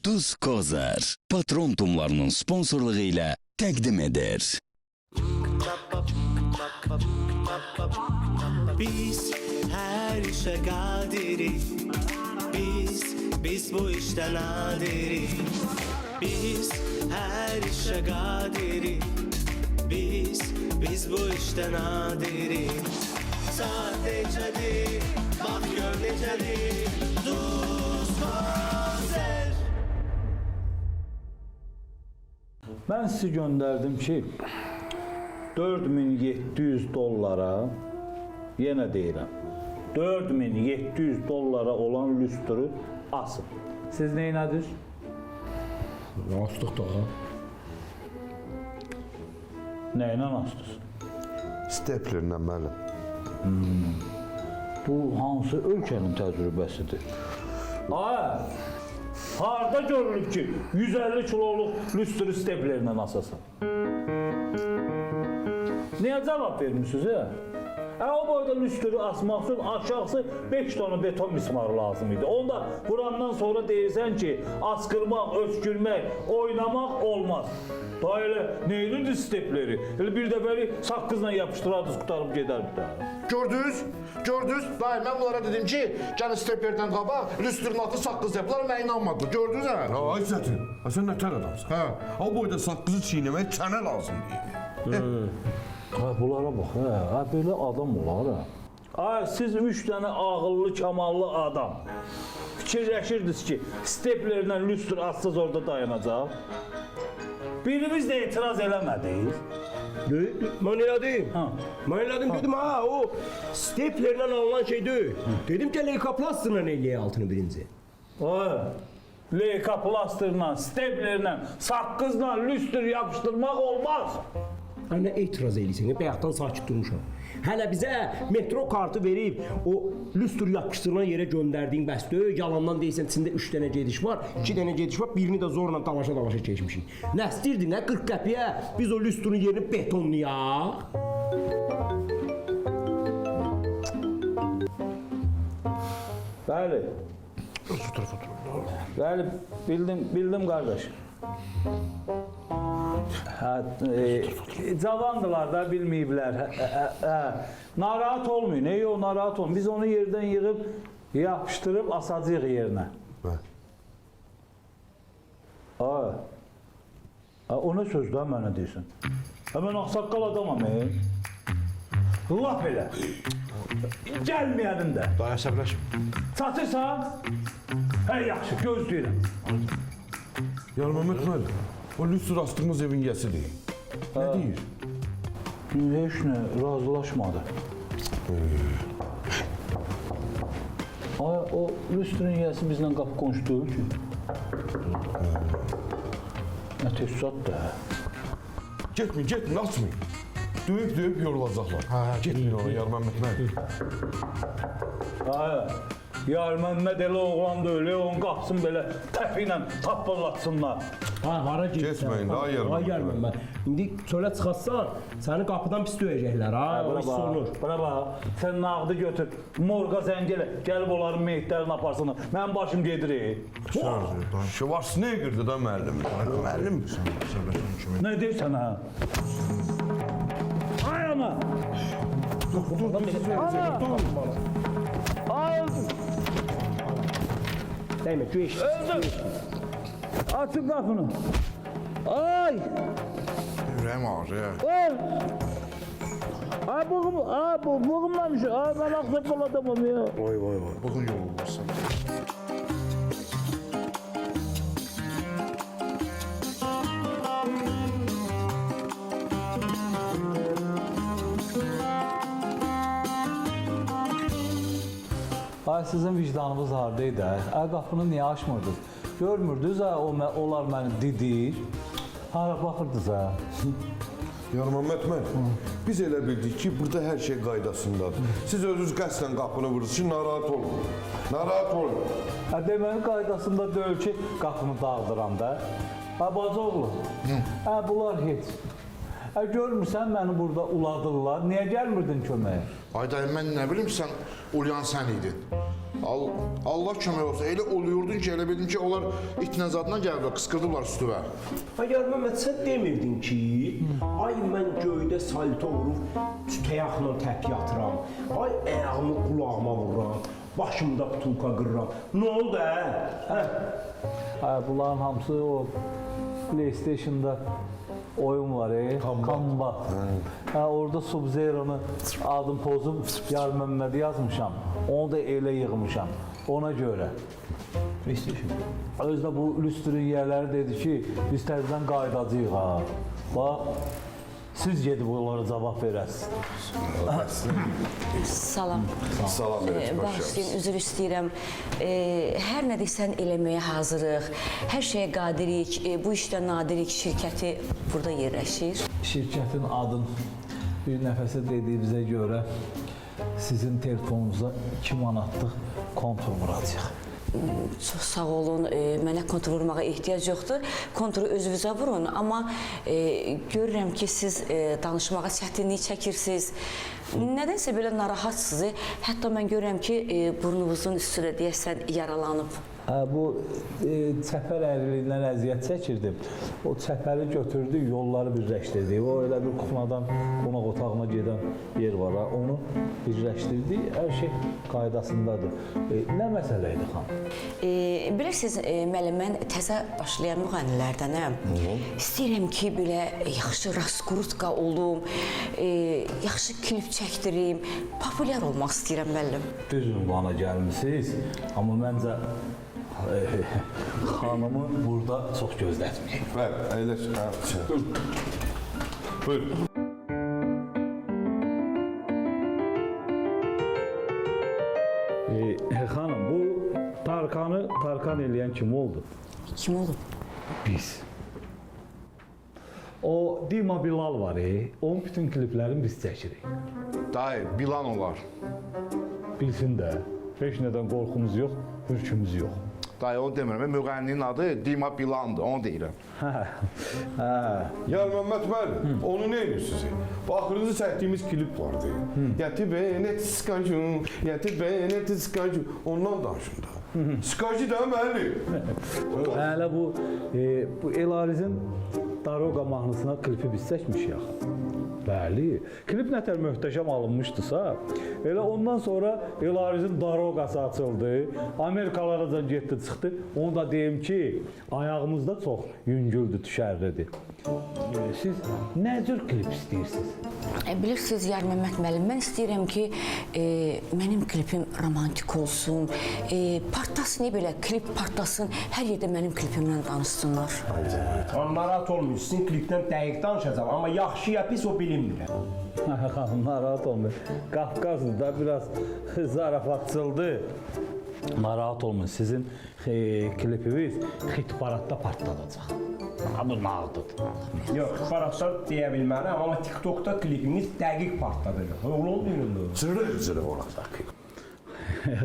Duz Kozar patron tumlarının sponsorluğu ilə təqdim edir. Biz her işe kadiriz. Biz bu işte nadiriz. Biz her işe kadiriz. Biz bu işte nadiriz. Sadece değil, bak gör necədir. Duz Kozar. Mən sizi göndərdim ki, 4700 dollara, yenə deyirəm, 4700 dollara olan lüstru asın. Siz neynədir? Astıq da. Nəylə astınız? Steplerlə müəllim. Bu hansı ölkənin təcrübəsidir? Ay, harda görülüb ki, 150 kiloluq lüstru steplerlə asasan? Niyə cavab vermişsiniz, o boyda lüstru asmaq üçün aşağısı 5 tonu beton mismarı lazım idi. Onda vurandan sonra deyirsən ki, askırmaq, öskürmək, oynamaq olmaz. Daha elə neylidir stepleri? Elə bir dəfəli saqqızla yapışdırardınız, qutarıb gedərdi də. Gördünüz? Gördünüz? Dayı mən bunlara dedim ki, gəlin steplerdən qabaq, lüstrün altı saqqız yapılar, mən inanmadım. Gördünüz hə? Ha, İzzətin, sən nə tər adamsın? Hə. O boyda saqqızı çiynəmək çənə lazım deyir. Bunlara bax, belə adam olar. Siz 3 dənə ağıllı, kamallı adam fikirləşirdiniz ki, steplerlə lüstr atsız orada dayanacaq. Birimiz də etiraz eləmədik. Mən elədim. Mən elədim, dedim, o steplerlə alınan şey deyil. Dedim ki, leykoplastırla eləyək altını birinci. Leykoplastırla, steplerlə, saqqızla lüstr yapışdırmaq olmaz. Nə etiraz eləyirsən, bayaqdan sakit durmuşam. Hələ bizə metro kartı verib, o lüstr yapışdırılan yerə göndərdiyin bəs deyil, yalandan deyirsən, içində 3 dənə gediş var, 2 dənə gediş var, birini də zorla dalaşa keçmişik. Nə istəyirdin, 40 qəpiyə biz o lüstrün yerini betonlayaq? Bəli. Bəli, bildim qardaş. Cavandılar da bilməyiblər. Narahat olmayın, narahat olmayın. Biz onu yerdən yığıb, yapışdırıb asacağıq yerinə. O nə sözdür mənə deyirsən? Mən ağsaqqal adamam. Laf elə. Gəlməyənim də. Dayı əsəbləşmə. Çatırsan? Yaxşı, gözləyirəm. Yarmamət müəllim, o lüstr astığımız evin yəsidir. Nə deyir? Heç nə, razılaşmadı. O lüstrün yəsi bizlə qapı qonşu deyil ki. Nə təşkilat da. Getməyin, açmayın. Döyüb yorulacaqlar. Getməyin ona, Yarmamət müəllim. Yar Məmməd elə oğlan da öyle, onun qapısını belə təpi ilə tappırlatsınlar. Hara Getməyin, daha Yarmamət müəllim. İndi çölə çıxarsan, səni qapıdan pis döyəcəklər, o iş olur. Bana bax, sən nağdı götür, morqa zəng elə, gəlib onların meyitlərini aparsınlar. Mənim başım gedirik. Şvartsnegerdir da müəllim. Müəllim. Nə deyirsən ha? Ay ana! Dur. Ay! Dəymə, göy eşit. Öldüm! Açın qapını. Ay! Ürəyim ağrı ya. Ay buğumlamış. Ben aksakal adamım ya. Vay. Bugün yorulmuşsun. Ay sizin vicdanınız hardaydı? Ay qapını niye açmırdınız? Görmürdünüz onlar məni didir. Hara baxırdınız ha? Yarmamət müəllim, biz elə bildik ki, burada hər şey qaydasındadır. Siz özünüz qəsdən qapını vurursunuz ki, narahat olun. Deməli qaydasında deyil ki, qapını dağıdıram da. Bacı oğlu, bunlar heç. Görmürsən məni burada uladırlar, niyə gəlmirdin köməyə? Ay dayı, mən nə bilim sən ulayan sən idin. Allah kömək olsun. Elə oluyordun ki, elə bildim ki, onlar itnə zadına gəliblər, qısqırdılar üstüvə. Hayır Mehmet sen demirdin ki, ay mən göydə salto vurub təyaqla təp yatıram, ay ayağımı qulağıma vururam, başımda butulka qırıram. Ne oldu hə? Bunların hamısı o PlayStation'da oyun var Combat. Orada Sub-Zero'nu adım pozum Yar Məmmədi yazmışam. Onu da elə yığmışam. Ona görə. PlayStation. Özdə bu lüstrün yerləri dedi ki, biz təzədən qaydacıyıq ha. Bax, siz gedib onlara cavab verəsiniz. Salam. Salam verəcəm. Bağışlayın, üzr istəyirəm. Hər nə desən eləməyə hazırıq. Hər şeyə qadirik. Bu işdə Nadirik şirkəti burada yerləşir. Şirkətin adın bir nəfəsə dediyimizə görə sizin telefonunuza 2 manatlıq kontur vuracaq. Çox sağ olun. Mənə kontur vurmağa ehtiyac yoxdur. Konturu özünüzə vurun. Amma görürəm ki, siz danışmağa çətinlik çəkirsiniz. Nədənsə belə narahatsınız. Hətta mən görürəm ki, burnunuzun üstündə deyəsən yaralanıb. Bu çəpər əyriliyindən əziyyət çəkirdim. O çəpəri götürdü, yolları birləşdirdi. O elə bir kuxnadan qonaq otağına gedən yer var. Onu birləşdirdi. Hər şey qaydasındadır. Nə məsələ idi xanım? Bilirsiniz, müəllim, mən təzə başlayan müğənnilərdənəm. İstəyirəm ki, belə yaxşı raskrutka olum, yaxşı klip çəkdirim, populyar olmaq istəyirəm müəllim. Düz ünvana gəlmisiniz. Amma məncə xanımı burada çox gözlətməyək. Bəli, əyləş. Buyurun. Xanım, bu Tarkan eləyən kim oldu? Kim olub? Biz. O Dima Bilal var, onun bütün kliplərini biz çəkirik. Dayı, Bilan olar. Bilsin də, heç nədən qorxumuz yox, hürkümüz yox. Dayı, onu demirəm. Müğənninin adı Dima Bilandır, onu deyirəm. Yar Məmməd müəllim, onu nə edirsiniz? Baxırınızı çəkdiyimiz klip vardı. Yəti benet skacım, yəti benet skacım. Ondan danışın da. Skacı da müəllim. Hələ bu Elarizin Daroqa mahnısına klipi biz çəkmişik axı. Bəli, klip nətər möhtəşəm alınmışdısa, elə ondan sonra Elarizin Daroqası açıldı, Amerikalara getdi, çıxdı. Onu da deyim ki, ayağımızda çox yüngüldür, düşərlidir. Siz nə cür klip istəyirsiniz? Bilirsiniz, Yar Məmməd müəllim, mən istəyirəm ki, mənim klipim romantik olsun, partlasın, belə klip partlasın, hər yerdə mənim klipimdən danışsınlar. Narahat olmuyor. Sizin klipten dəqiq danışacağım. Ama yaxşı ya pis o bilinmir. Xanım, narahat olmayın. Qafqazdır da biraz zarafatçıldı. Narahat olmayın. Sizin klipiniz xitparatda partladacaq. Bu nağdıdır. Yok, paratlar deyə bilmərəm, amma TikTok'da klipimiz dəqiq partladı. Öyle olmuyor. Cırıq olacaq.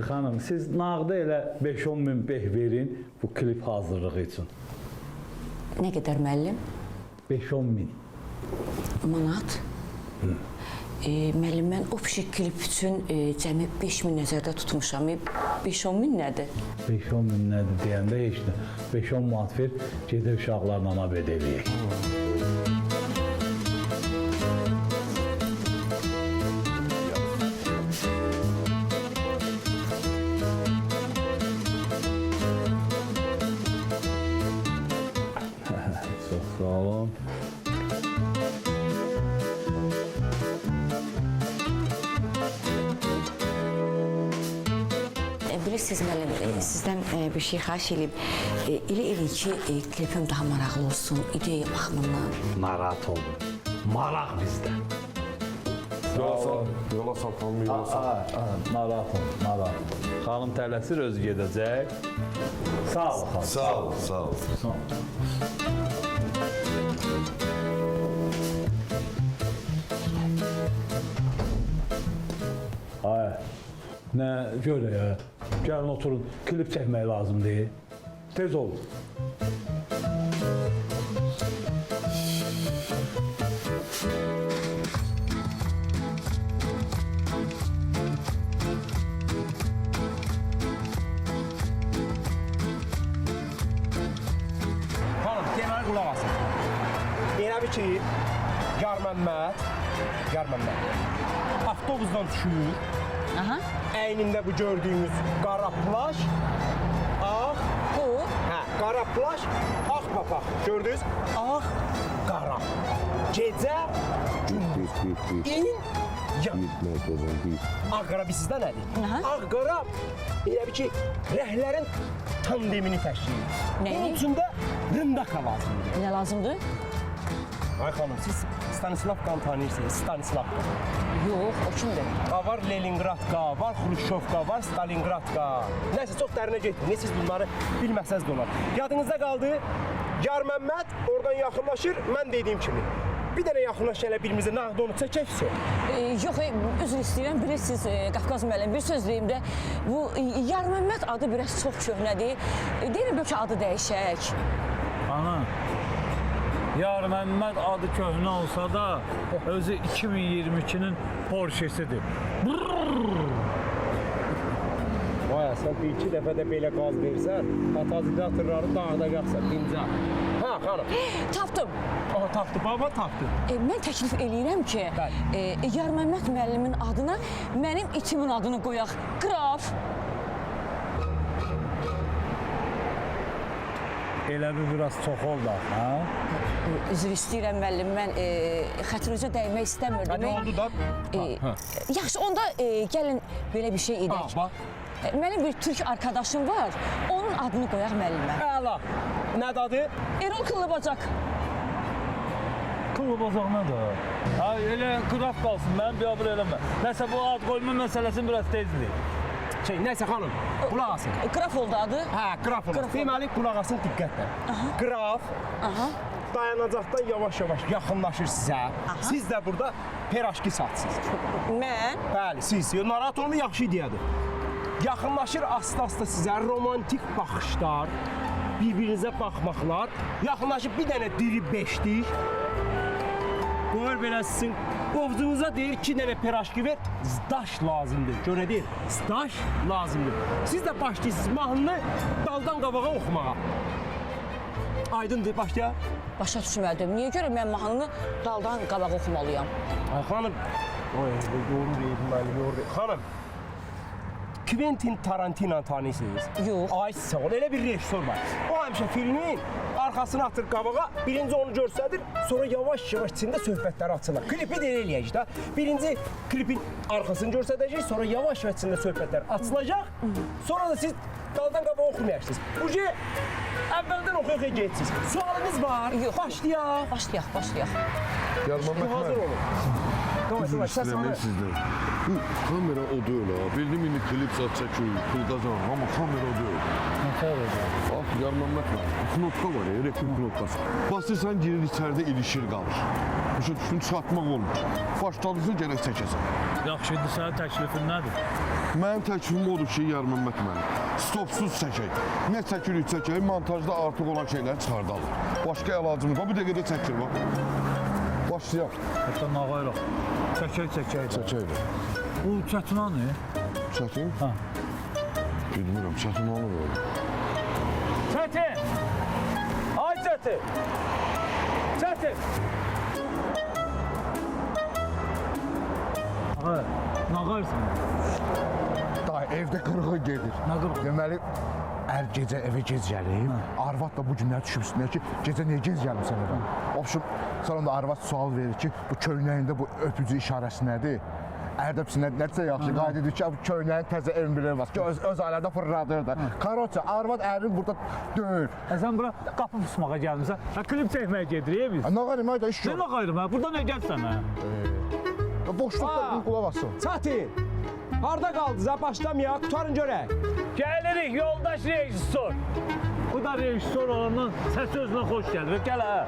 Xanım, siz nağda elə 5-10 min beh verin bu klip hazırlığı üçün. Nə qədər müəllim? 5-10 min. Manat. Müəllim, mən o pişik klip üçün cəmi 5 min nəzərdə tutmuşam. 5-10 min nədir? 5-10 min nədir deyəndə heç nə. 5-10 manat ver, gedək uşaqlarla abed eləyək. Çox sağ olun. Bilirsiniz müəllim, sizdən bir şey xahiş edib. Elə eləyin ki, klipim daha maraqlı olsun, ideya baxımından. Narahat oldum. Maraq bizdə. Yola salxanım, yola salxanım. Narahat olun, narahat olun. Xanım tələsir, özü gedəcək. Sağ ol, xanım. Sağ ol, sağ ol. Sağ ol. Ay, nə görə ya? Gəlin oturun, klip çəkmək lazımdır. Tez olun. ki, Yar Məmməd avtobusdan düşür. Aha. Əynində bu gördüyünüz qara plaş, ağ, Bu. qara plaş, ağ papaq. Gördünüz? Ağ, qara. Gecə, gündüz. İn, yan. Ağ qara sizdə nədir? Aha. Ağ qara elə bir ki, rəhlərin tandemini təşkil edir. Nəyi? Bunun üçün də rındaka lazımdır. Nə lazımdır? Ay xanım, siz Stanislavkanı tanıyırsınız, Stanislavka. Yox, o kimdir? Var Leningradka, var Xruşovka, var Stalingradka. Nəysə, çox dərinə getməyin. Siz bunları bilməsəz də olar. Yadınızda qaldı, Yar Məmməd oradan yaxınlaşır, mən dediyim kimi. Bir dənə yaxınlaş elə birimizə nağd onu çəkək. Yox, üzr istəyirəm, bilirsiniz, Qafqaz müəllim, bir söz deyim də, bu Yar Məmməd adı biraz çox köhnədir. Deyirəm, bəlkə adı dəyişək. Ana, Yar Məmməd adı köhnə olsa da, özü 2022-nin Porsche-sidir. Vay, sən bir iki dəfə də belə qaz versən, katalizatorları dağda yaxsan, dincə. Ha, xanım. Tapdım. Aha, tapdı, baba tapdı. Mən təklif eləyirəm ki, Yar Məmməd müəllimin adına mənim itimin adını qoyaq. Qraf. Elə bir biraz çox oldu, ha? Üzr istəyirəm müəllim, mən xətrinizə dəymək istəmirdim. Nə oldu da? Yaxşı, onda gəlin belə bir şey edək. Bax. Mənim bir türk arkadaşım var, onun adını qoyaq müəllimə. Əla. Nədir adı? Erol Kılıbacaq. Kılıbacaq nədir? Ha, elə qraf qalsın, mənim biabır eləmə. Nəsə bu ad qoyma məsələsini biraz tezdir. Nəysə xanım, qulaq asın. Qraf oldu adı. Hə, qraf olur. Deməli, qulaq asın diqqətlə. Qraf dayanacaqdan yavaş-yavaş yaxınlaşır sizə. Siz də burada peraşki satsınız. Mən? Bəli, siz. Narahat olma, yaxşı ideyadır. Yaxınlaşır asta-asta sizə romantik baxışlar, bir-birinizə baxmaqlar. Yaxınlaşıb bir dənə diri beşlik. Qoyur belə sizin qovcuğunuza deyir 2 dənə peraşki ver, zdaş lazımdır. Gör nə deyir? Zdaş lazımdır. Siz də başlayırsınız mahnını daldan qabağa oxumağa. Aydındır, başla. Başa düşmədim. Niyə görə mən mahnını daldan qabağa oxumalıyam? Ay xanım, yorum deyim mən, yorum deyim. Xanım, Quentin Tarantino tanıyırsınız? Yox. Ay sağ ol, elə bir rejissor var. O həmişə filmin arxasını atır qabağa, birinci onu göstərir, sonra yavaş-yavaş içində söhbətləri açılır. Klipi də elə eləyək də. Birinci klipin arxasını göstərəcək, sonra yavaş-yavaş içində söhbətlər açılacaq. Sonra da siz daldan qabağa oxumayacaqsınız. Ucu əvvəldən oxuyaq geçsiniz. Sualınız var. Yox. Başlayaq. Başlayaq. Yar Məmməd Hazır olun. Üzr istəyirəm sizdən. Bu kamera o deyil ha. Bildim indi klip zat çəkir, pul qazan, amma kamera o deyil. Bax, Yar Məmməd var. Knopka var ya, elektrik knopkası. Basırsan girir içəridə ilişir qalır. Başa düşdün, çatmaq olmur. Başladıqca gərək çəkəsən. Yaxşı, indi sənin təklifin nədir? Mənim təklifim odur ki, Yar Məmməd müəllim, stopsuz çəkək. Nə çəkirik çəkək, montajda artıq olan şeyləri çıxardalım. Başqa əlacımız var, bir dəqiqədə çəkir bax. Başlayaq. Hətta nağayraq. Çəkək. Çəkək. Bu çətin anı? Çətin? Ha. Bilmirəm, çətin olur öyle. Çətin! Ay çətin! Çətin! Ağa, nağayrsan? Day, evdə qırığı gedir. Nə qırığı? Deməli, ər gecə evə gec gəlir. Arvad da bu günlər düşüb üstünə ki, gecə niyə gec gəlmirsən evə? Obşum, sonra da arvad sual verir ki, bu köynəyində bu öpücü işarəsi nədir? Ər də pisinə nədirsə yaxşı qayda edir ki, bu köynəyin təzə evliləri var ki, öz ailədə fırladır da. Karoça, arvad ərin burada döyür. Sən bura qapı pusmağa gəlmirsən. Klip çəkməyə gedirik biz. Nə qarım, ayda iş Nə gör. nağayrım ha? Burada nə gəlsən ha? Boşluqda qulaq asın. Çatin, harda qaldınız ha? Başlamayaq, tutarın görək. Gəlirik yoldaş rejissor. Bu da rejissor olandan səs özünə xoş gəlir. Gəl ha.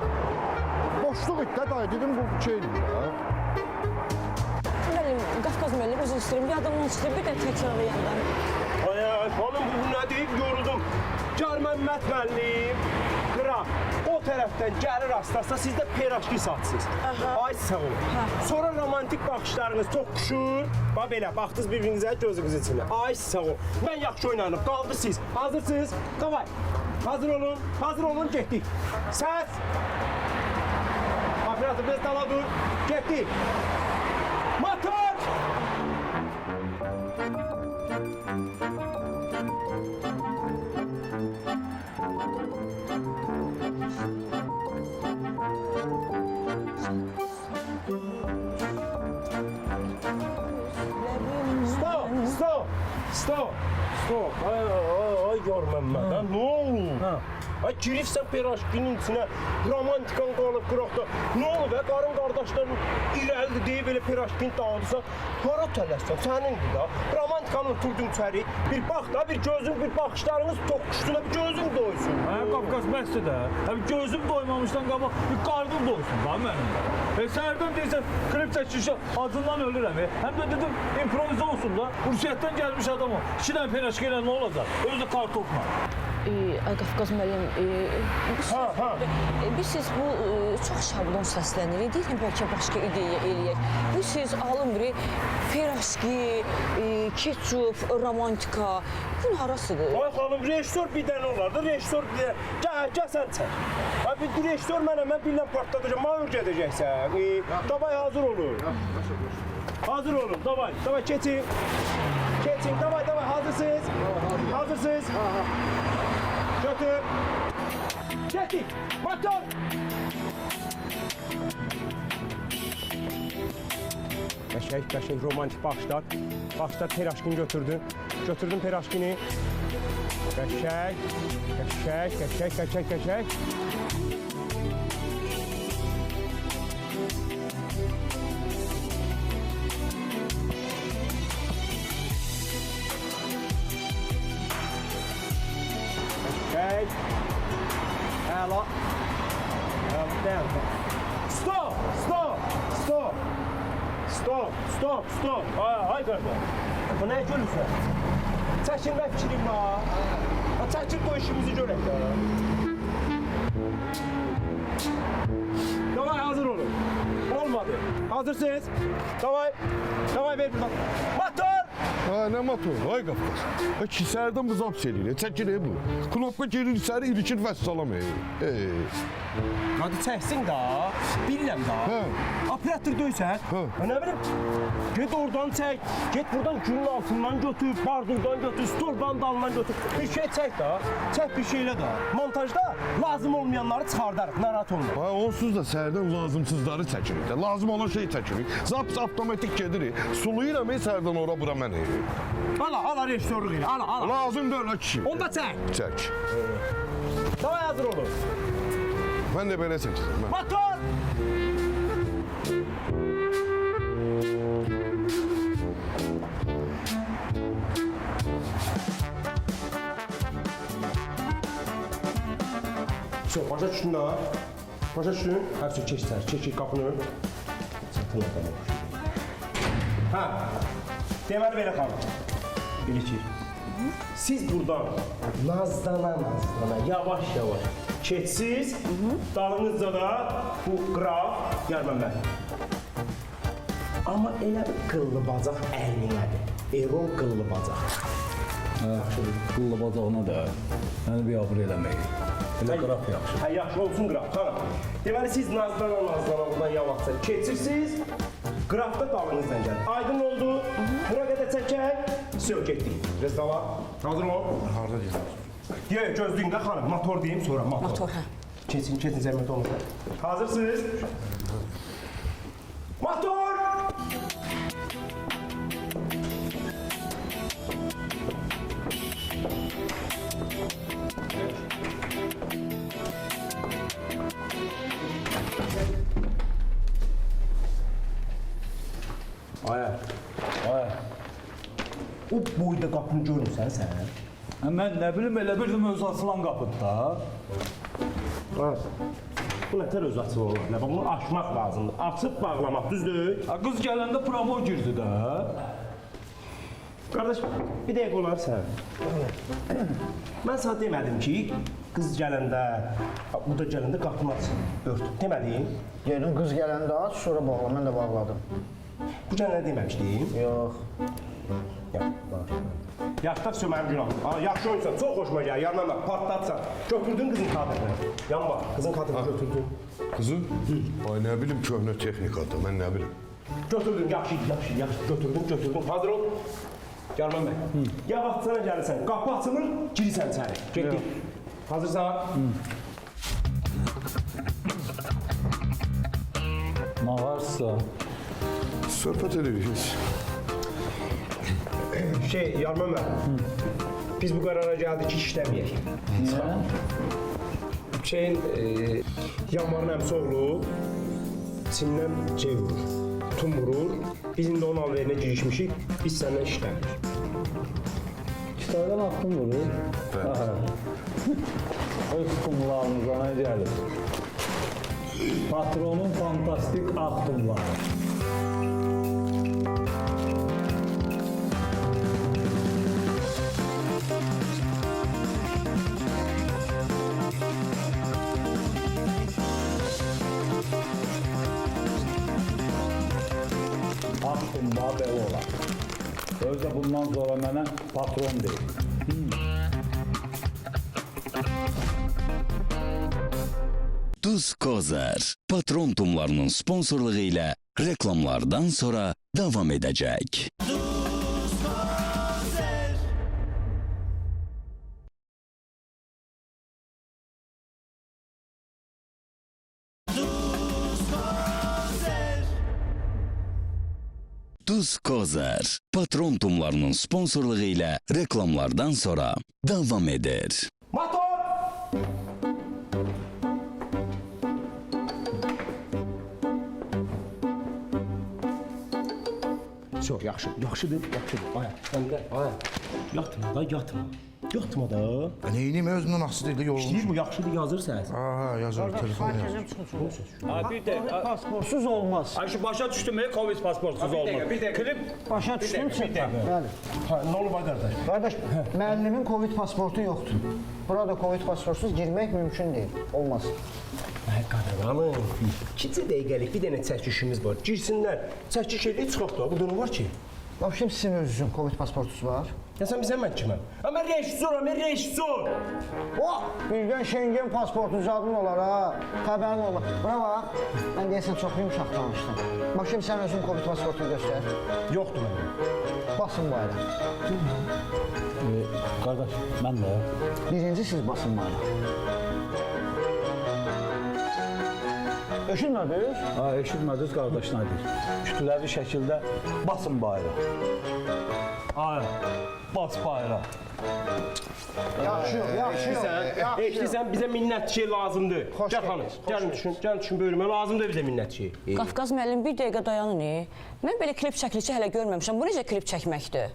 Boşluq itdə day, dedim bu şeydir ya. Müəllim, Qafqaz müəllim, özür istəyirəm. Yadımdan çıxdı, bir də təkrarlayandan. Ay, xanım, bu nədir? Yoruldum. Yar Məmməd müəllim, qraf, o tərəfdən gəlir rastasa, siz də peraşki satsınız. Ay sağ olun. Sonra romantik baxışlarınız toqquşur. Bax belə, baxdınız bir-birinizə gözünüz içində. Ay sağ olun. Mən yaxşı oynanıb, qaldı siz. Hazırsınız? Davay. Hazır olun, getdik. Səs. Bax hazır, biz dala dur. Getdik. Motor! Stop, stop, stop, stop. Ay görmem ben. Ne olur? Ay girifsən Peraşkinin içinə, romantikan qalıb qıraqda. Ne olur be, qarın qardaşların irəlidir deyib belə Peraşkin dağıdırsa, hara tələsən, sənindir da. Romantikanı oturdun içəri, bir bax da, bir gözün, bir baxışlarınız toqquşduğuna bir gözün doysun. Hə, Qafqaz bəsdir də. Hə, gözüm doymamışdan qabaq bir qarnım doysun da mənim. Səhərdən deyirsən, klip çəkişə acından ölürəm. Həm də dedim, improvizə olsun da. Rusiyyətdən gəlmiş adamım. 2 dənə peraşka ilə nə olacaq? Özü də kartofla. Ay Qafqaz müəllim, biz siz bu çox şablon səslənir. Deyirəm, bəlkə başqa ideya eləyək. Bu siz alın biri peraşki, ketçup, romantika. Bunun harasıdır? Ay xanım, rejissor bir dənə olardı, rejissor bir dənə. Gəl sən çək. Ay bir rejissor mənə bilən partladacaq, mayur gedəcəksən. Davay hazır olun. Hazır olun, davay keçin. Keçin, davay, hazırsınız. Hazırsınız. Götür. Çektik. Motor. Qəşəng romantik baxışlar. Baxışlar Peraşkin götürdün. Götürdün Peraşkini. Qəşəng. Əla. Stop. Ay qardaş. Bu nə gülürsən? Çəkin və fikrim var. Çəkin bu işimizi görək də. Davay hazır olun. Olmadı. Hazırsınız. Davay ver buradan. Motor! Ha, nə motor? Ay Qafqaz. Kisərdən bu zaps eləyir. Çəkir bu. Knopka girir içəri, ilikir və salam. Hadi çəksin da. Bilirəm da. Hə. Operator döysən. Nə bilim. Get oradan çək. Get buradan günün altından götür, bardurdan götür, stolban dalından götür. Bir şey çək da. Çək bir şeylə də. Montajda lazım olmayanları çıxardarıq. Narahat olma. Ha, onsuz da sərdən lazımsızları çəkirik də. Lazım olan şey çəkirik. Zaps avtomatik gedirik. Suluyuram sərdən ora bura mən. Ala rejissorluq elə. Ala. Lazım da öyle kişi. Onda çək. Çək. Davay hazır olun. Mən də belə çəkəcəm. Motor! Başa düşdün ha? Başa düşdün? Hər şey çək qapını. Çatın adamı. Ha, deməli belə qalın. Belə ki, siz buradan nazlana, yavaş keçsiz, dalınızda da bu qraf gəlməmlər. Amma elə bir qıllı bacaq əyninədir. Erol qıllı bacaq. Yaxşıdır, qıllı bacağına da. Məni bir abur eləməyin. Elə qraf yaxşı. Hə, yaxşı olsun qraf, tamam. Deməli, siz nazlana buradan yavaşca keçirsiniz, qrafda dalınızdan gəlir. Aydın oldu, bura qədər çəkək, söv getdik. Restava, hazır ol. Harada deyirəm? Yox, gözləyin də xanım, motor deyim, sonra motor. Motor, hə. Keçin, zəhmət olmasa. Hazırsınız? Motor! Aya. O boyda qapını görmüsən sən? Mən nə bilim, elə bildim öz açılan qapıdır da. Bu nətər öz açıq olur? Bax, bunu açmaq lazımdır. Açıb bağlamaq, düzdür? Qız gələndə promo girdi də. Qardaş, bir dəqiqə olar sən. Mən sana demədim ki, qız gələndə, bu da gələndə qapını aç, ört. Demədim? Dedim qız gələndə aç, sonra bağla, mən də bağladım. Bu gələndə deməmişdim. Yox. Yox, bağışlayın. Yaxşı da mənim günahım. Yaxşı oyunsan, çox xoşuma gəlir. Yarına bax, partlatsan. Götürdün qızın kadrını. Yan bax, qızın kadrını götürdün. Qızı? Ay nə bilim köhnə texnikadır, mən nə bilim. Götürdün, yaxşı, götürdün. Hazır ol. Yarman bəy. Ya vaxt sənə gəlirsən, qapı açılır, girirsən içəri. Getdik. Hazırsan? Nə varsa. Söhbət edirik heç. Yarman bəy. Biz bu qərara gəldik ki, işləməyək. Niyə? Yanvarın əmsi oğlu Çindən C vurur, Tum vurur. Biz indi onun alverinə girişmişik, biz səndən işləmirik. Kitaydan aklım vurur. Öz kumlarınıza nə gəlir? Patronun fantastik addımları. Addımlar belə olar. Özdə bundan sonra mənə patron deyil. Tuz Kozar, patron tumlarının sponsorluğu ile reklamlardan sonra devam edecek. Tuz Kozar, patron tumlarının sponsorluğu ile reklamlardan sonra devam eder. Motor! Çox yaxşıdır. Aya, səndə, aya. Yatma da. Neyini özündən asılı deyil, yorulmuş. İşləyir bu, yaxşıdır, yazır səs. Aha, yazır, telefonu yazır. Bir de Pasportsuz olmaz. ay şu başa düşdüm, Covid pasportsuz olmaz. Klip Başa düşdün çıxdı. Bəli. Nə olub ay qardaş? Qardaş, müəllimin Covid pasportu yoxdur. Burada Covid pasportsuz girmək mümkün deyil. Olmaz. Ay qadağanım, 2 dəqiqəlik bir dənə çəkişimiz var. Girsinlər, çəkiş edib çıxaq da. Bu durum var ki. Bax, şimdi sizin özünüzün Covid pasportunuz var. Ya sən bizə mən kiməm? Mən rejissor. Birdən Schengen pasportunuz adın olar ha. Xəbərin olmaz. Buna bax, mən deyəsən çox yumuşaq danışdım. Bax, şimdi sən özün Covid pasportunu göstər. Yoxdur məndə. Basın bayrağı. Qardaş, mən də. Birinci siz basın bayrağı. Eşitmədiniz? Ha, eşitmədiniz qardaş nə deyir? Kütləvi şəkildə basın bayrağı. Ay, bas bayrağı. Yaxşı yox. Eşitsən, bizə minnət şey lazımdır. Xoş Gəl xanım, gəldiniz, gəlin düşün böyrümə, lazımdır bizə minnət şey. Qafqaz müəllim bir dəqiqə dayanın. Mən belə klip çəkilici hələ görməmişəm. Bu necə klip çəkməkdir?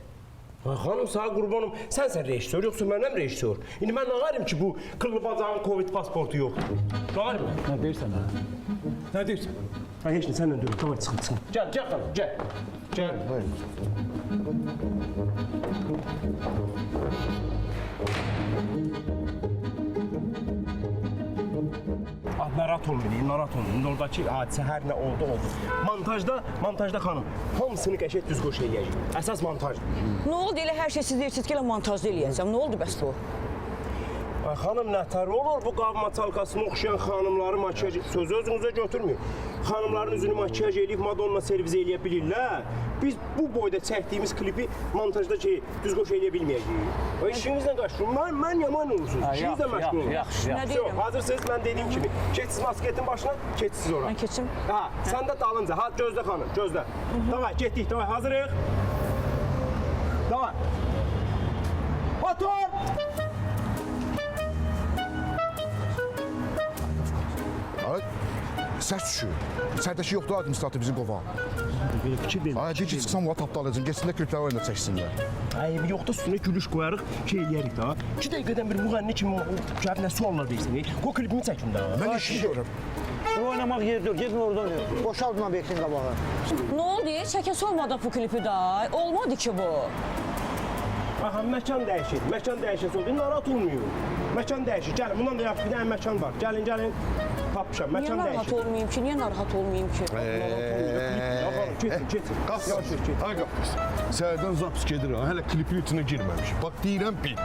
Ay xanım, sağ qurbanım, sənsən rejissor, yoxsa mənim rejissor. İndi mən nə qarım ki, bu qıllı bacağın Covid pasportu yoxdur. Nə qarım? Nə deyirsən? Nə deyirsən? Ha, heç nə, səndən deyirəm, tamam, çıxın. Gəl xanım, gəl. Buyurun. Narahat olmayın. İndi oradakı hadisə hər nə oldu. Montajda xanım, hamısını qəşəng düz qoş eləyəcək. Əsas montajdır. Nə oldu elə hər şey siz deyirsiniz ki, elə montajda eləyəcəm. Nə oldu bəs bu? Ay xanım, nətər olur bu qavma çalkasına oxşayan xanımları makiyaj... Sözü özünüzə götürmüyor. Xanımların üzünü makiyaj eləyib Madonna servizi eləyə bilirlər. Biz bu boyda çəkdiyimiz klipi montajda düz qoş eləyə bilməyəcəyik. İşinizlə qaçırın, mən yaman olursunuz. İşinizlə məşğul olun. Nə deyirəm? Hazırsınız, mən dediyim kimi. Keçsiz masketin başına, keçsiz ora. Mən keçim. Ha, sən də dalınca. Ha, gözlə xanım, gözlə. Davay, getdik, davay, hazırıq. Davay. Motor! Səs düşür. İçəridəki yoxdur administratör bizi qovan. Belə fikir verin. Ay, ki çıxsam ona tapdalayacağım. Geçsinlər klipləri oyunda çəksinlər. Ay, yoxda üstünə gülüş qoyarıq, şey eləyərik da. 2 dəqiqədən bir müğənni kimi gəlib nə suallar versin. Qoy klipimi çəkim də. Mən işi görürəm. Oynamaq yerdir, gedin oradan. Boşaldın obyektin qabağı. Nə oldu? Çəkəsi olmadı bu klipi də. Olmadı ki bu. Aha, məkan dəyişir. Məkan dəyişəsi oldu. Narahat olmuyor. Məkan dəyişir. Gəlin, bundan da yaxşı bir dənə məkan var. Gəlin. Tapmışam, Niyə məkan narahat dəyişir. olmayayım ki? Niyə narahat olmayayım ki? Get. Qas. Yavaş get. Ay qapız. Səhərdən zapis gedir ha. Hələ klipin içinə girməmişik. Bax deyirəm bil.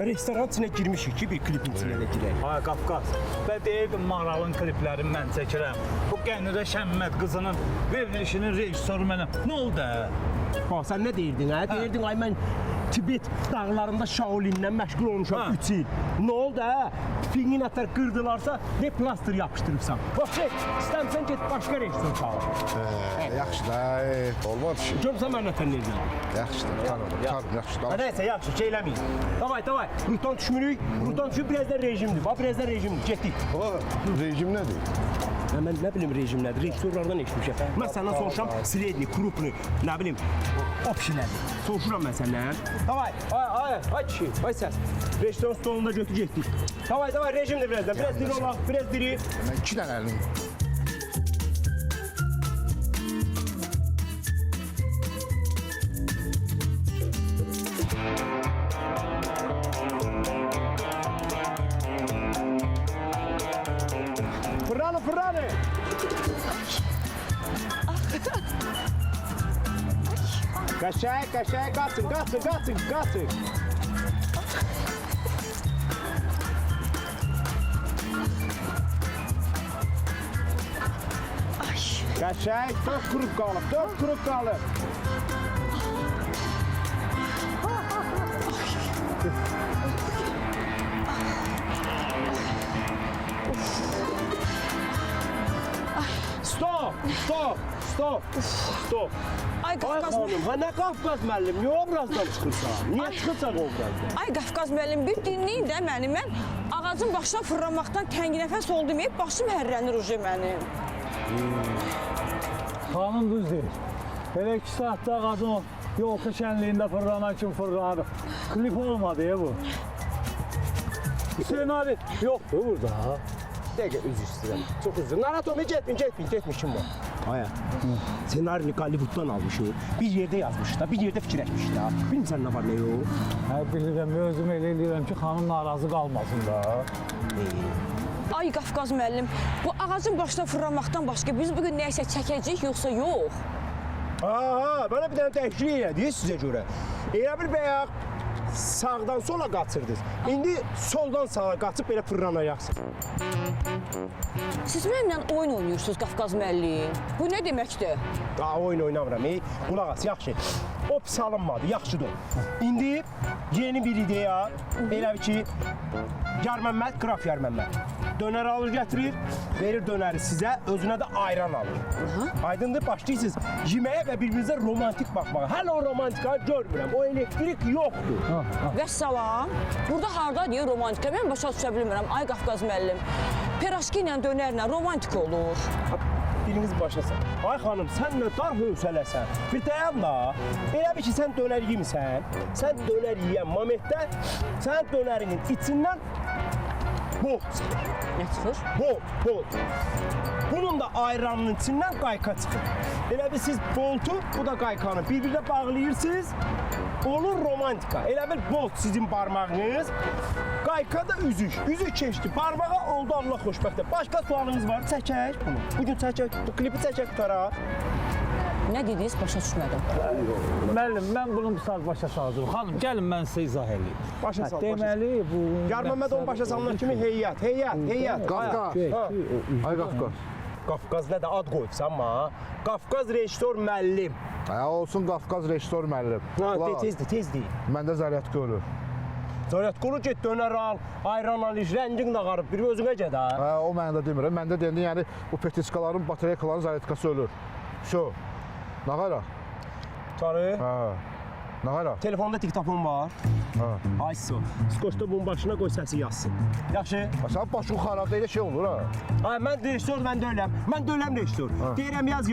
Restoran içinə girmişik ki, bir klipin içinə də girək. Ay Qafqaz, və deyirdim Maralın kliplərini mən çəkirəm. Bu Qənirə Şəmməd qızının verilişinin rejissoru mənəm. Nə oldu? Bax, sən nə deyirdin, hə? Deyirdin, ay mən Tibet dağlarında Shaolin'dən məşğul olmuşam 3 il. Nə oldu, hə? Filmi nətər qırdılarsa, ne plaster yapışdırıbsan. Bax, istəmsən get başqa rejissor çağır. Yaxşı da, olmaz ki. Görmüsən mən nətər necəyəm? Yaxşı da, tanım, yaxşı da. Nəysə, yaxşı, şey eləməyin. Davay, ruhdan düşmürük. Ruhdan düşüb birazdan rejimdir. Bax, birazdan rejimdir. Getdik. Rejim nədir? Mən nə bilim rejim nədir, rejissorlardan eşitmişəm. Mən səndən soruşam, sredni, krupni, nə bilim, opşi nədir? Soruşuram mən səndən. Davay, ay kişi, ay səs. Rejissorun stolunda götür getdik. Davay, rejimdir birazdan. Biraz diri olaq, biraz diri. Mən 2 dənə əlini. Fırlanı. Qəşəng, qaçın. Qəşəng, 4 qrup qalıb. Stop. Ay Qafqaz xanım, nə Qafqaz müəllim, niyə obrazdan çıxırsan? Niyə çıxırsan obrazdan? Ay Qafqaz müəllim, bir dinləyin də məni. Mən ağacın başına fırlanmaqdan tənginəfəs oldum, başım hərrənir uje mənim. Xanım düz deyir. Belə 2 saatdə ağacın yolka şənliyində fırlanan kim fırlanır. Klip olmadı ya bu. Senari yoxdur burada. Dəqiqə, üzr istəyirəm. Çox üzr. Narahat olmayın, getmin kim var? Aya, senarini Hollywooddan almışıq. Bir yerdə yazmışıq da, bir yerdə fikirləşmişik da. Bilmirsən nə var, nə yox? Hə, bilirəm, özüm elə eləyirəm ki, xanım narazı qalmasın da. Ay Qafqaz müəllim, bu ağacın başına fırlanmaqdan başqa biz bugün nəysə çəkəcəyik, yoxsa yox? Bana bir dənə təhkil elədiniz sizə görə. Elə bir bəyək sağdan sola qaçırdınız. İndi soldan sağa qaçıb belə fırlanacaqsınız. Siz mənimlə oyun oynayırsınız Qafqaz müəllim. Bu nə deməkdir? Oyun oynamıram. Qulaq as, yaxşı. O pis alınmadı, yaxşıdır. İndi yeni bir ideya. Elə ki, Yarməmməd, Qraf Yarməmməd. Dönər alır gətirir, verir dönəri sizə, özünə də ayran alır. Aydındır, başlayırsınız yeməyə və bir-birinizə romantik baxmağa. Hələ o romantikanı görmürəm, o elektrik yoxdur. Vəssalam. Burada harda deyir romantika? Mən başa düşə bilmirəm. Ay Qafqaz müəllim, peraşki ilə dönərlə romantik olur. Biriniz başlasın. Ay xanım, sən nə dar hövsələsən? Bir dayan da. Elə bir ki, sən dönər yemisən, sən dönər yiyən momentdə, sən dönərinin içindən bol çıxır. Nə çıxır? Bol. Bunun da ayranının içindən qayka çıxır. Elə bir siz boltu, bu da qaykanı bir-birinə bağlayırsınız, olur romantika. Elə bir bolt sizin parmağınız, qayka da üzük. Üzük keçdi, parmağa oldu Allah xoşbəxtə. Başqa sualınız var, çəkək bunu. Bugün çəkək, bu klipi çəkək qutara. Nə dediniz? Başa düşmədim. Müəllim, mən bunu bu saat başa salacağım. Xanım, gəlin mən sizə izah edeyim. Başa sal, Deməli, bu... Yarməməd onun başa salınan kimi heyət. Qafqaz. Ay Qafqaz. Qafqaz nə də ad qoyubsan amma. Qafqaz rejissor müəllim. Olsun Qafqaz rejissor müəllim. Tezdir. Məndə Zaryadka olur. Zaryadka olur, get dönər al, ayran al, rəngin ağarıb, bir özünə gədə. O məndə demirəm. Məndə deyəndə, yəni bu petiskaların, batareykaların Zaryadkası ölür. Şo. Nağara? Tutarı. Nağara? Telefonda diktafon var. Ay so. Skoçda bunun başına qoy səsi yazsın. Yaxşı? Sən başın xarabda elə şey olur ha. Ay mən rejissor, mən döləm. Mən döləm rejissor. Deyirəm yaz.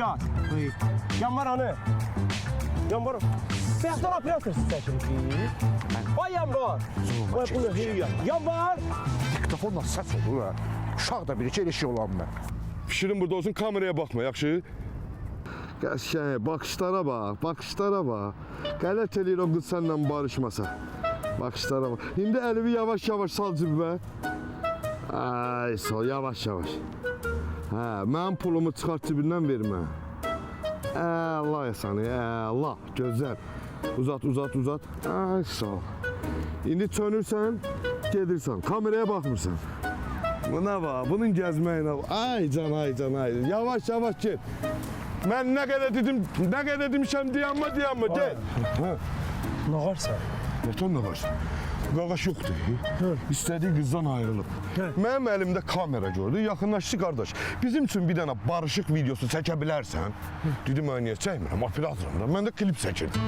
Yanvar anı. Yanvar. Bəyazdan operatörsün çəkirik. Ay Yanvar. Ay bunu heyət. Yanvar. Diktafonla səs olur ha. Uşaq da bilir ki, elə şey olan mən. Fikrin burada olsun, kameraya baxma, yaxşı? Qəşəng, baxışlara bax. Qələt eləyir o qız səndən barışmasa. Baxışlara bax. İndi əlimi yavaş-yavaş sal cibimə. Ay, sol, yavaş-yavaş. Mənim pulumu çıxart cibindən vermə. Allah yasanı, Allah. Gözəl. Uzat, uzat, uzat. Ay sağ ol. İndi çönürsən, gedirsən. Kameraya baxmırsan. Buna bax, bunun gəzməyinə bax. Ay can, ay can, ay. Yavaş, yavaş get. Mən nə qədər demişəm, dayanma, get. Nə varsa? Vatan nə var? Qaqaş yoxdur. İstədiyi qızdan ayrılıb. Mənim əlimdə kamera gördü, yaxınlaşdı qardaş. Bizim üçün bir dənə barışıq videosu çəkə bilərsən? Dedim, mən niyə çəkmirəm, operatorum da. Mən də klip çəkirdim.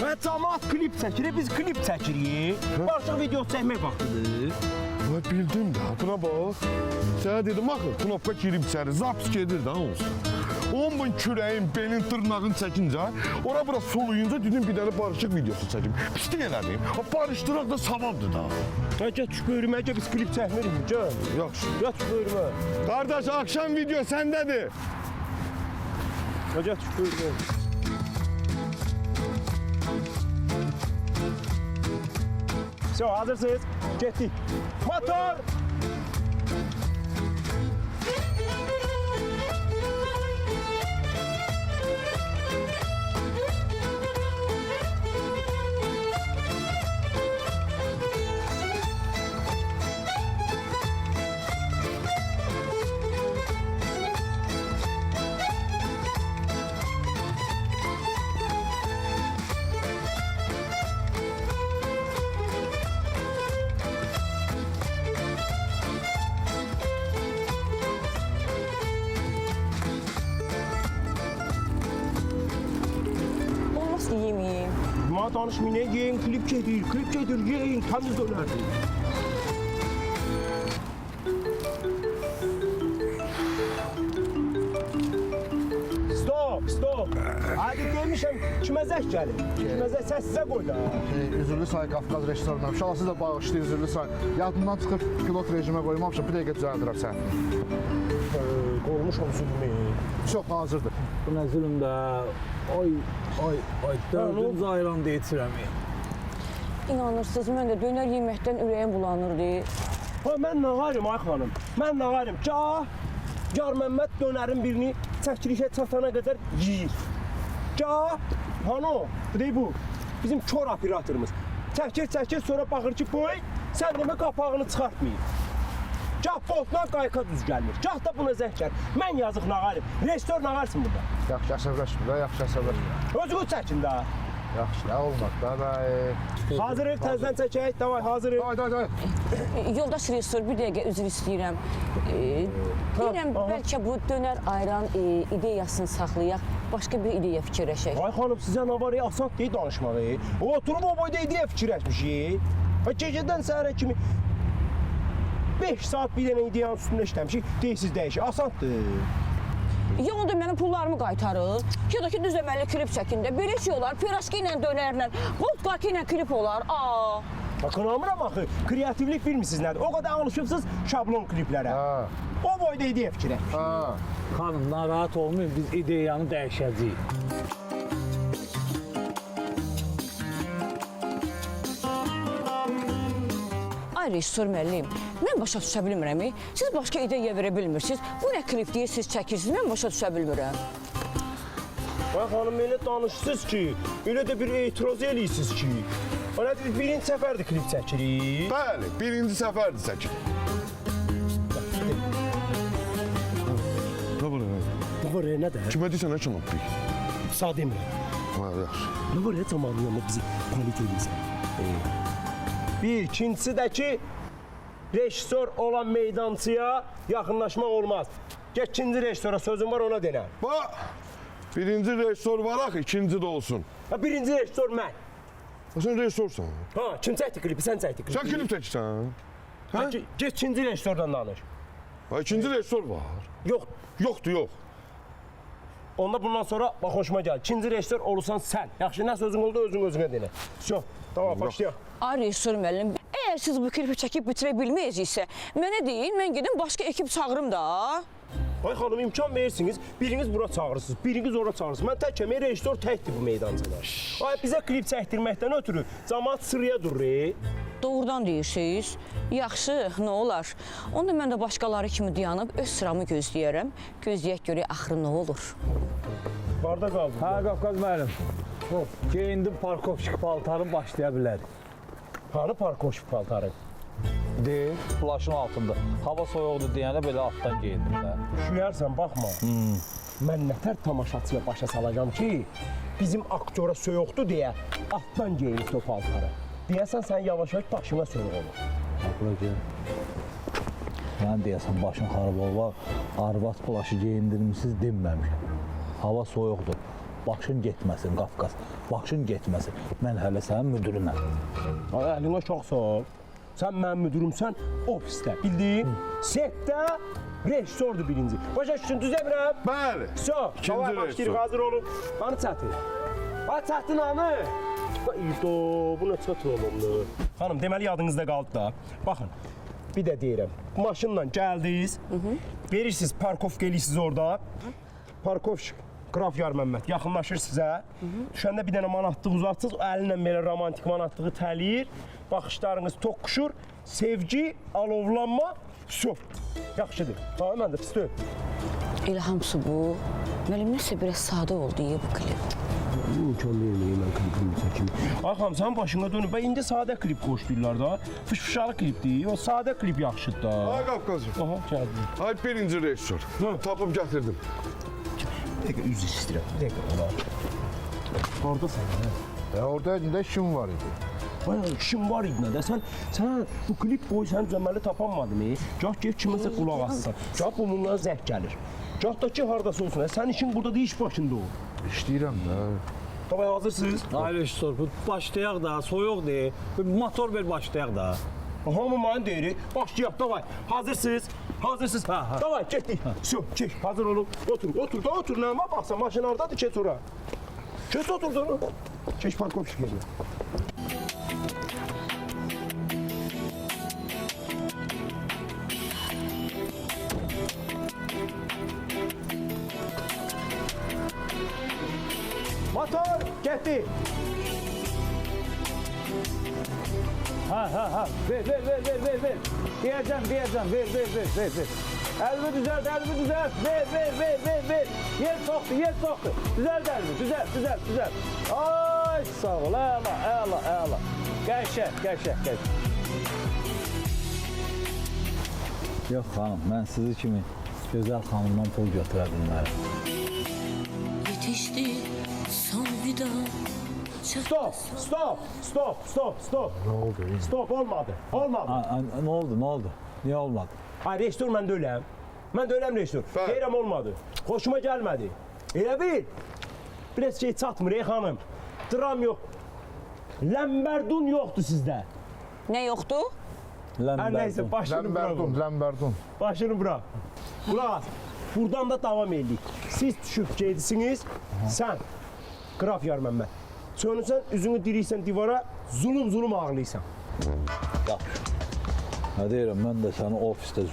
Və cəmaat klip çəkir, biz klip çəkirik. Barışıq video çəkmək vaxtıdır. Vay bildim də, buna bax. Sənə dedim, axı, knopka girib içəri, zaps gedir də onsuz. 10 bin kürəyin, belin, tırnağın çəkincə, ora-bura soluyunca dedim bir dənə barışıq videosu çəkim. Pislik elədim. Barışdıraq da savabdır da. Gəl düş böyrümə, gəl biz klip çəkmirik, gəl. Yaxşı. Gəl düş böyrümə. Qardaş, akşam video səndədir. Gəl düş böyrümə. Hazırsınız? Getdik. Motor! Yemeyeyim. Bana danışmayın, yiyin, klip gedir, yiyin, təmiz dönərdir. Stop. Hadi demişəm, kimə zəh gəlir? Kimə zəh səssizə qoy da. Üzürlü say Qafqaz restoranı. İnşallah siz də bağışlayın üzürlü say. Yadımdan çıxıb pilot rejimə qoymamışam. Bir dəqiqə düzəldirəm səhvini. Qoymuşam zülmü. Çox hazırdır. Bu nə zülüm də. Ay, dördüncü ayran deyirəm. İnanırsınız, mən də dönər yeməkdən ürəyim bulanırdı. Ha, mən nağarım ay xanım. Mən nağarım. Car Məmməd dönərin birini çəkilişə çatana qədər yeyir. Hano, bu bizim kör operatorumuz. Çəkir, sonra baxır ki, boy, sən demə qapağını çıxartmayın. Gah botla qayqa düz gəlmir, gah da buna zəhkər. Mən yazıq nağarım. Restore nağarsın burada. Yaxşı, əsəbləşmə də, yaxşı əsəbləşmə. Özünü çəkin də. Yaxşı, nə olmaz da, bəy. Hazırıq, təzdən çəkək, davay, hazırıq. Day. Yoldaş rejissor, bir dəqiqə üzr istəyirəm. Deyirəm, bəlkə bu dönər ayran ideyasını saxlayaq, başqa bir ideya fikirləşək. Ay xanım, sizə nə var, asant deyil danışmağı. Oturub o boyda ideya fikirləşmişik. Gecədən səhərə kimi 5 saat bir dənə ideyanın üstündə işləmişik, deyilsiz dəyişik, asantdır. Ya onda mənim pullarımı qaytarır, ya da ki düzəməlli klip çəkində. Belə şey olar, piraşki ilə, dönərlə, vodkaki ilə klip olar. Qınamıram axı, kreativlik bilmirsiniz nədir? O qədər alışıbsınız şablon kliplərə. O boyda ideya fikirləşmişik. Xanım, narahat olmayın, biz ideyanı dəyişəcəyik. Ay rejissor müəllim, mən başa düşə bilmirəm. Siz başqa ideya verə bilmirsiniz. Bu nə klip deyə siz çəkirsiniz, mən başa düşə bilmirəm. Ay xanım, elə danışsınız ki, elə də bir etiraz eləyirsiniz ki. Ona biz birinci səfərdir klip çəkirik. Bəli, birinci səfərdir çəkir. Nə var ya? Bu var ya, nə də? Kimə deyirsən, nə kim opik? Sağ demirəm. Yaxşı. Nə var ya, zamanın yanında bizi panik edirsən. Bir, ikincisi də ki, rejissor olan meydançıya yaxınlaşmaq olmaz. Gəl ikinci rejissora sözüm var, ona denər. Bax, birinci rejissor var axı, ikinci də olsun. Birinci rejissor mən. Sən rejissorsan. Kim çəkdi klipi, sən çəkdi klipi. Sən klip çəkirsən. Get ikinci rejissordan danış. İkinci rejissor var. Yox. Yoxdur, yox. Onda bundan sonra bax hoşuma gəl. İkinci rejissor olursan sən. Yaxşı, nə sözün oldu, özünə denə. Всё, tamam, başlayaq. Ay rejissor müəllim, əgər siz bu klipi çəkib bitirə bilməyəcəksə, mənə deyin, mən gedim başqa ekip çağırım da. Ay xanım, imkan verirsiniz, biriniz bura çağırırsınız, biriniz ora çağırırsınız. Mən təkəm, rejissor təkdir bu meydançada. Ay, bizə klip çəkdirməkdən ötürü cəmaat sıraya durur. Doğrudan deyirsiniz. Yaxşı, nə olar? Onda mən də başqaları kimi dayanıb öz sıramı gözləyərəm. Gözləyək görək axırı nə olur. Harda qaldın? Hə, Qafqaz müəllim. Geyindim parkovşik paltarım başlaya bilər. Hanı parkoş paltarı? Deyil, plaşın altında. Hava soyuqdur deyənə belə altdan geyindim də. Üşüyərsən, baxma. Mən nətər tamaşaçıya başa salacağım ki, bizim aktora soyuqdur deyə altdan geyinib o paltarı. Deyəsən sən yavaş-yavaş başına soyuq olur. Bura gəl. Mən deyəsən başın xarab olma, arvad plaşı geyindirmişsiniz deməmişəm. Hava soyuqdur. Başın getməsin Qafqaz. Başın getməsin. Mən hələ sənin müdürünəm. Ay, əlinə çox sağ ol. Sən mənim müdürümsən ofisdə, bildin? Setdə rejissordur birinci. Başa düşdün, düz emirəm? Bəli. So, İkinci rejissor. Hazır olun. Bana çatın. Bana çatın hanı? İdo, bu nə çatın olumlu. Xanım, deməli yadınızda qaldı da. Baxın, bir də deyirəm. Maşınla gəldiniz, verirsiniz, parkovka eləyirsiniz orada. Parkovşik, Qraf Yar Məmməd yaxınlaşır sizə. Düşəndə bir dənə manatlıq uzatsız, əlinlə belə romantik manatlığı təliyir. Baxışlarınız toqquşur, sevgi, alovlanma, su. Yaxşıdır. Tamam, mən də pis deyil. Elə hamısı bu. Müəllim nəsə biraz sadə oldu bu klip. İmkan verməyim mən klipimi çəkim. Ay xanım, sənin başına dönüb. İndi sadə klip qoşdurlar da. Fışfışalı klip deyil, o sadə klip yaxşıdır da. Ay Qafqazcığım. Aha, gəldi. Ay birinci rejissor. Tapıb gətirdim. Bir dəqiqə üzr istəyirəm. Bir dəqiqə olar. Oradasan, hə? Orada indi işim var idi. Ay, işin var idi nə də? Sən bu klip boyu sən düzəməli tapanmadın. Gah get kiməsə qulaq assan. Gah bununla zəhk gəlir. Gah da ki, hardasa olsun. Sən işin burada deyil, iş başında ol. İşləyirəm də. Tamam, hazırsınız? Ay rejissor, bu başlayaq da, soyuq deyil. Motor ver başlayaq da. Hamı mənə deyirik. Başlayaq, davay. Hazırsınız? Hazırsınız? Ha. Davay, getdik. Su, çək. Hazır olun. Otur, otur da otur. Nəmə baxsan, maşın hardadır, keç ora. Keç otur da. Keç parkovşik yerine. Motor, getdi. Ha. Ver. Diyeceğim. Ver. Elimi düzelt. Ver. Yer soktu. Düzelt elimi, düzelt. Ay sağ ol, əla. Qəşək. Yox xanım, mən sizi kimi gözəl xanımdan pul götürə bilmərəm. Yetişti son vida. Stop. Ne oldu? Stop, olmadı. Ne oldu? Niyə olmadı? Ay, rejissor mən də öləm. Mən də öləm rejissor. Bəli. Deyirəm olmadı. Xoşuma gəlmədi. Elə bil. Biraz şey çatmır ey xanım. Dram yox. Ləmberdun yoxdur sizdə. Nə yoxdur? Hər nəysə, başını bırak. Ləmberdun. Başını bırak. Qulaq as. Buradan da davam edik. Siz düşüb gedsiniz. Sən, Qraf Yar Məmməd. Sönürsən, üzünü diriysən divara, zulum ağlayırsan. Nə deyirəm, mən də səni ofisdə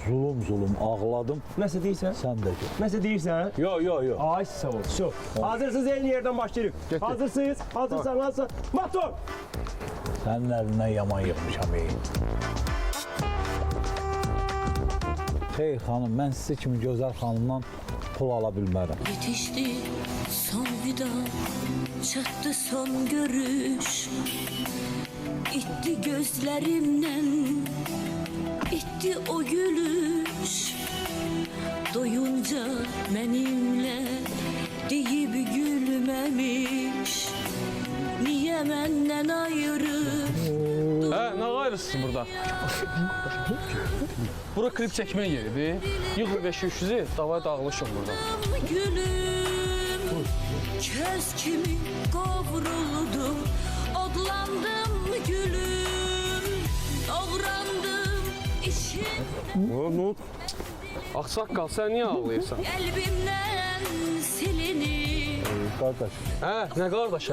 zulum ağladım. Nəsə deyirsən? Sən də gör. Nəsə deyirsən? Yo. Ay sağ ol. Şu. Hazırsınız, eyni yerden başlayırıq. Hazırsınız. Hazırsan. Motor. Sənin əlindən yaman yıxmışam ey. Xeyr xanım, mən sizi kimi gözəl xanımdan pul ala bilmərəm. Yetişti son vida. Çattı son görüş. İtti gözlerimden. İtti o gülüş. Doyunca benimle deyip gülmemiş. Niye benden ayrı? Ne gayrısın burada? Bura klip çəkmə yeridir. Yığın 500-ü, davay dağılışın burada. Gülüm, köz kimi kavruldum. Odlandım gülüm, doğrandım işim. Ne? Aksaqqal, sən niyə ağlayırsan? Kalbimden silinir. Qardaş. Ne qardaş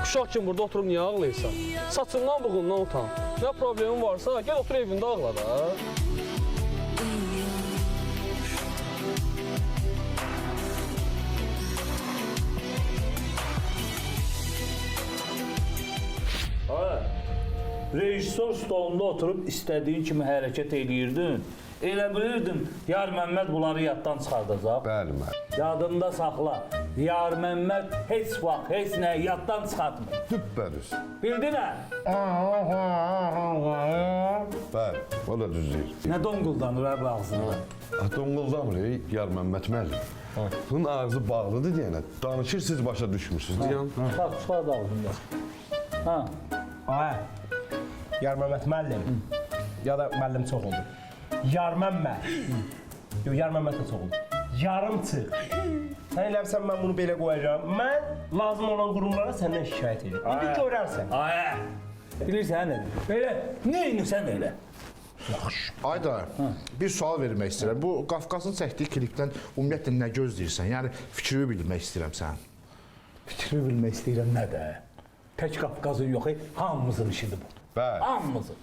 Uşaq kimi burada oturub niyə ağlayırsan? Saçından buğundan utan. Ne problemin varsa gel otur evində ağla da. Rejissor stolunda oturub istədiyin kimi hərəkət eləyirdin. Elə bilirdin, Yar Məmməd bunları yaddan çıxardacaq. Bəli. Yadında saxla. Yar Məmməd heç vaxt, heç nə yaddan çıxartmır. Düppəriz. Bildin hə? Bəli, o da düzdür. Nə donquldanır hə bu ağzında? Donquldanmır, Yar Məmməd müəllim. Bunun ağzı bağlıdır deyənə, danışır siz başa düşmürsünüz deyən. Bax, çıxar da ağzında. Ha. Ay, Yar Məmməd müəllim. Ya da müəllim çox oldu. Yar Məmməd. Yox, Yar Məmməd də çox oldu. Yarım çıx. Sən eləmsən mən bunu belə qoyacağam. Mən lazım olan qurumlara səndən şikayət edəcəm. İndi görərsən. Ay, bilirsən nə? Belə, nə inirsən elə? Ayda, bir sual vermək istəyirəm. Bu Qafqazın çəkdiyi klipdən ümumiyyətlə nə gözləyirsən? Yəni fikrimi bilmək istəyirəm sənin. Fikrimi bilmək istəyirəm nə də? Tək Qafqazın yox, hamımızın işidir bu. Bəli. Hamımızın.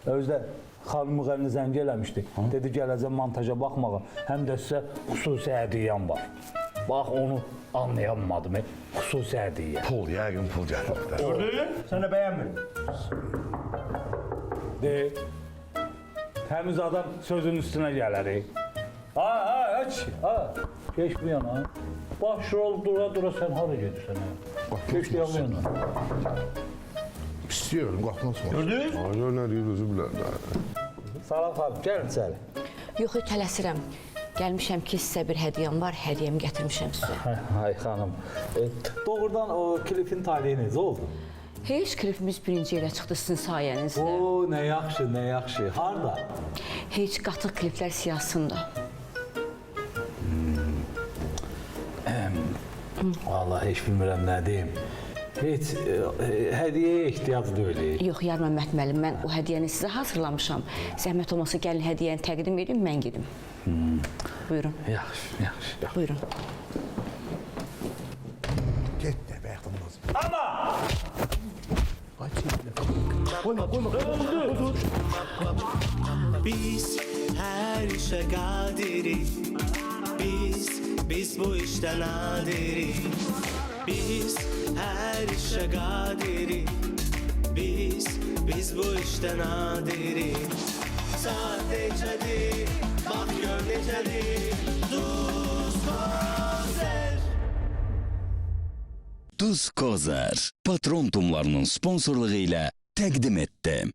Özdə xanımı əlinə zəng eləmişdi. Dedi gələcəm montaja baxmağa. Həm də sizə xüsusi hədiyyəm var. Bax onu anlayamadım. Xüsusi hədiyyə. Pul, yəqin pul gəlir. Gördün? Sən də bəyənmir. De. Təmiz adam sözün üstünə gələr. Aç. Geç bu yana. Baş rol dura sən hara gedirsən? Geç bu yana. İstəyirəm, qapını açmaq. Gördün? Ay, nə deyir, özü bilər. Salam xanım, gəlin içəri. Yox, tələsirəm. Gəlmişəm ki, sizə bir hədiyyəm var, hədiyyəmi gətirmişəm sizə. Ay xanım, doğrudan o klipin talihi necə oldu? Heç klipimiz birinci yerə çıxdı sizin sayənizdə. Oo, nə yaxşı, nə yaxşı. Harda? Heç qatıq kliplər siyasında. Vallahi heç bilmirəm nə deyim. Heç hədiyyəyə ehtiyac deyil. Yox, Yar Məmməd müəllim, mən o hədiyyəni sizə hazırlamışam. Zəhmət olmasa gəlin hədiyyəni təqdim edin, mən gedim. Buyurun. Yaxşı. Buyurun. Get də, bayaqdan lazım. Ana! Qoyma. Biz her işe kadiriz. Biz bu işte nadiriz. Biz her işe kadiriz. Biz bu işte nadiriz. Sadecedir, bak gör necedir. Tuz Kozer patron tumlarının sponsorluğu ilə təqdim etdi.